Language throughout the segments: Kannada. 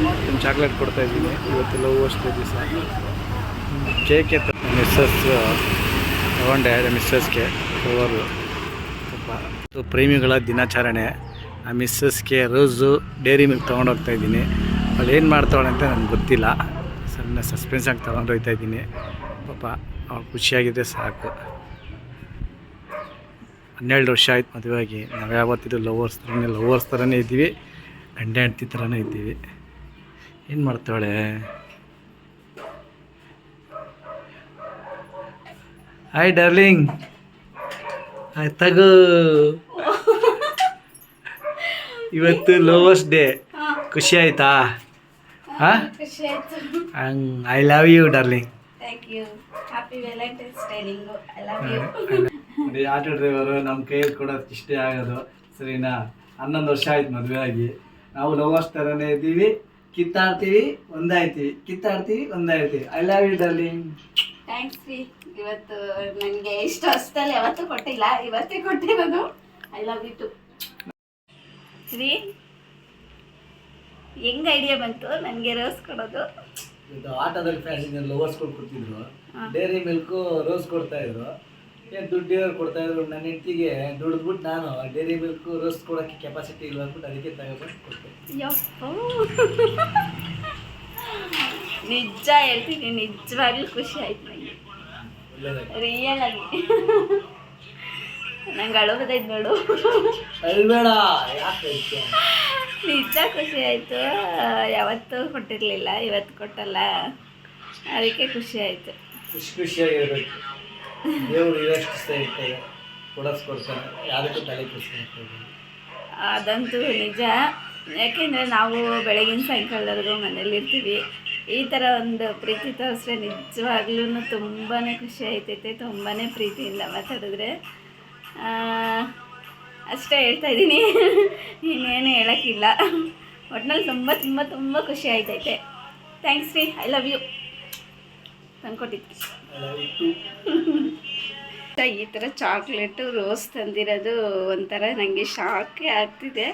ಒಂದು ಚಾಕ್ಲೇಟ್ ಕೊಡ್ತಾಯಿದ್ದೀನಿ. ಇವತ್ತು ಲವರ್ಸ್ ಡೇ ದಿವಸ ಕೇಕ್ ಮಿಸ್ಸಸ್ ತಗೊಂಡೆ, ಮಿಸ್ಸಸ್ಗೆ ಫ್ಲವರು ಪ್ರೇಮಿಗಳ ದಿನಾಚರಣೆ. ಆ ಮಿಸ್ಸಸ್ಗೆ ರೋಸು ಡೈರಿ ಮಿಲ್ಕ್ ತೊಗೊಂಡೋಗ್ತಾಯಿದ್ದೀನಿ. ಅವಳು ಏನು ಮಾಡ್ತಾವಳೆ ಅಂತ ನನಗೆ ಗೊತ್ತಿಲ್ಲ, ಸಣ್ಣ ಸಸ್ಪೆನ್ಸಾಗಿ ತೊಗೊಂಡೋಗ್ತಾ ಇದ್ದೀನಿ. ಪಾಪ ಅವಳು ಖುಷಿಯಾಗಿದ್ದರೆ ಸಾಕು. 12 ವರ್ಷ ಆಯ್ತು ಮದುವೆಯಾಗಿ. ನಾವು ಯಾವತ್ತಿದ್ದು ಲವರ್ಸ್ ಥರನೇ ಇದ್ದೀವಿ, ಗಂಡ ಹೆಂಡತಿ ಥರನೇ ಇದ್ದೀವಿ. ಏನು ಮಾಡ್ತಾವಳೆ? ಹಾಯ್ ಡಾರ್ಲಿಂಗ್, ಆಯ್ತು ತಗೋ. ಇವತ್ತು ಲವರ್ಸ್ ಡೇ, ಖುಷಿ ಆಯ್ತಾ? ಹಾಂ, I love you darling. Auto driver ನಮ್ಮ ಕೈಯಲ್ಲಿ ಕೊಡೋದು ಇಷ್ಟೇ ಆಗೋದು, ಸರಿನಾ? 11 ವರ್ಷ ಆಯ್ತು ಮದುವೆ ಆಗಿ. ನಾವು ಲವರ್ಸ್ ಥರನೇ ಇದ್ದೀವಿ, ಕಿತ್ತಾಡ್ತೀವಿ ಒಂದಾಯ್ತೀವಿ, I love you darling. Thanks ರೀ. ಇವತ್ತು ನನಗೆ ಇಷ್ಟು ಹೊಸದಲ್ಲಿ ಯಾವತ್ತೂ ಕೊಟ್ಟಿಲ್ಲ, ಇವತ್ತೇ ಕೊಟ್ಟಿರೋದು. ಐ ಲವ್ ಯು ಟು ರೀ. ಹೆಂಗ್ ಐಡಿಯಾ ಬಂತು ನನಗೆ ರೋಸ್ ಕೊಡೋದು? ಇದು ಆಟೋದಲ್ಲಿ ಫ್ಯಾಷನ್ ಲವರ್ಸ್ ಕೊಡ್ತಿದ್ರು, ಡೈರಿ ಮಿಲ್ಕು ರೋಸ್ ಕೊಡ್ತಾಯಿದ್ರು. ಏನು ದುಡ್ಡು ಕೊಡ್ತಾಯಿದ್ರು. ನನ್ನ ಹೆಂಡತಿಗೆ ದುಡಿದ್ಬಿಟ್ಟು ನಾನು ಡೈರಿ ಮಿಲ್ಕು ರೋಸ್ ಕೊಡೋಕ್ಕೆ ಕೆಪಾಸಿಟಿ ಇಲ್ಲ ಅಂದ್ಬಿಟ್ಟು ಅದಕ್ಕೆ ತಗೊಬಂದು ಕೊಟ್ಟೆ. ನಿಜ ಹೇಳ್ತೀನಿ, ನಿಜವಾಗ್ಲೂ ಖುಷಿ ಆಯ್ತು ನನಗೆ, ರಿಯಲ್ ಆಗಿ. ನಂಗೆ ಅಳೋದೈತೆ ನೋಡು. ಅಳ್ಬೇಡ, ಯಾಕೆ ನಿಜ ಖುಷಿ ಆಯಿತು. ಯಾವತ್ತೂ ಕೊಟ್ಟಿರಲಿಲ್ಲ, ಇವತ್ತು ಕೊಟ್ಟಲ್ಲ, ಅದಕ್ಕೆ ಖುಷಿ ಆಯಿತು. ಖುಷಿಯಾಗಿರ್ಬೇಕು. ದೇವರು ಇರೋಷ್ಟು ಇಷ್ಟ ಇರ್ತದೆ, ಕೊಡಿಸ್ಕೊಡ್ತಾನೆ, ಯಾವುದಕ್ಕೂ ತಲೆ ಕೆಡಿಸ್ಕೊಳ್ತದೆ. ಅದಂತೂ ನಿಜ. ಯಾಕೆಂದರೆ ನಾವು ಬೆಳಗಿನ ಸಾಯಂಕಾಲದವರೆಗೂ ಮನೇಲಿರ್ತೀವಿ. ಈ ಥರ ಒಂದು ಪ್ರೀತಿ ತೋರಿಸ್ರೆ ನಿಜವಾಗ್ಲೂ ತುಂಬಾ ಖುಷಿ ಆಯ್ತೈತೆ. ತುಂಬಾ ಪ್ರೀತಿಯಿಂದ ಮಾತಾಡಿದ್ರೆ ಅಷ್ಟೇ ಹೇಳ್ತಾ ಇದ್ದೀನಿ, ಇನ್ನೇನು ಹೇಳೋಕ್ಕಿಲ್ಲ. ಒಟ್ಟಿನಲ್ಲಿ ತುಂಬ ತುಂಬ ತುಂಬ ಖುಷಿ ಆಯ್ತೈತೆ. ಥ್ಯಾಂಕ್ಸ್ ರೀ. I love you. ತಂದ್ಕೊಟ್ಟಿದ್ವಿ. ಈ ಥರ ಚಾಕ್ಲೇಟು ರೋಸ್ ತಂದಿರೋದು ಒಂಥರ ನನಗೆ ಶಾಕೇ ಆಗ್ತಿದೆ.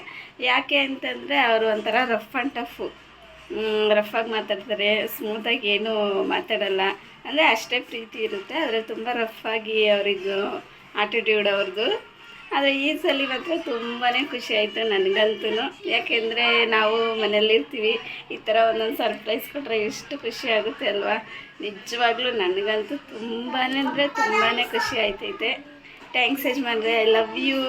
ಯಾಕೆ ಅಂತಂದರೆ ಅವರು ಒಂಥರ ರಫ್ ಆ್ಯಂಡ್ ಟಫು, ರಫಾಗಿ ಮಾತಾಡ್ತಾರೆ, ಸ್ಮೂತಾಗಿ ಏನೂ ಮಾತಾಡಲ್ಲ. ಅಂದರೆ ಅಷ್ಟೇ ಪ್ರೀತಿ ಇರುತ್ತೆ, ಆದರೆ ತುಂಬ ರಫಾಗಿ ಅವರಿಗೂ ಆಟಿಟ್ಯೂಡ್ ಅವ್ರದ್ದು. ಆದರೆ ಈ ಸಲ ಮಾತ್ರ ತುಂಬಾ ಖುಷಿ ಆಯಿತು ನನಗಂತೂ. ಯಾಕೆಂದರೆ ನಾವು ಮನೇಲಿರ್ತೀವಿ, ಈ ಥರ ಒಂದೊಂದು ಸರ್ಪ್ರೈಸ್ ಕೊಟ್ಟರೆ ಎಷ್ಟು ಖುಷಿ ಆಗುತ್ತೆ ಅಲ್ವಾ? ನಿಜವಾಗ್ಲೂ ನನಗಂತೂ ತುಂಬಾ ಅಂದರೆ ತುಂಬಾ ಖುಷಿ ಆಯ್ತೈತೆ. ಥ್ಯಾಂಕ್ಸ್ ಯಜಮಾನ್ರೆ. I love you.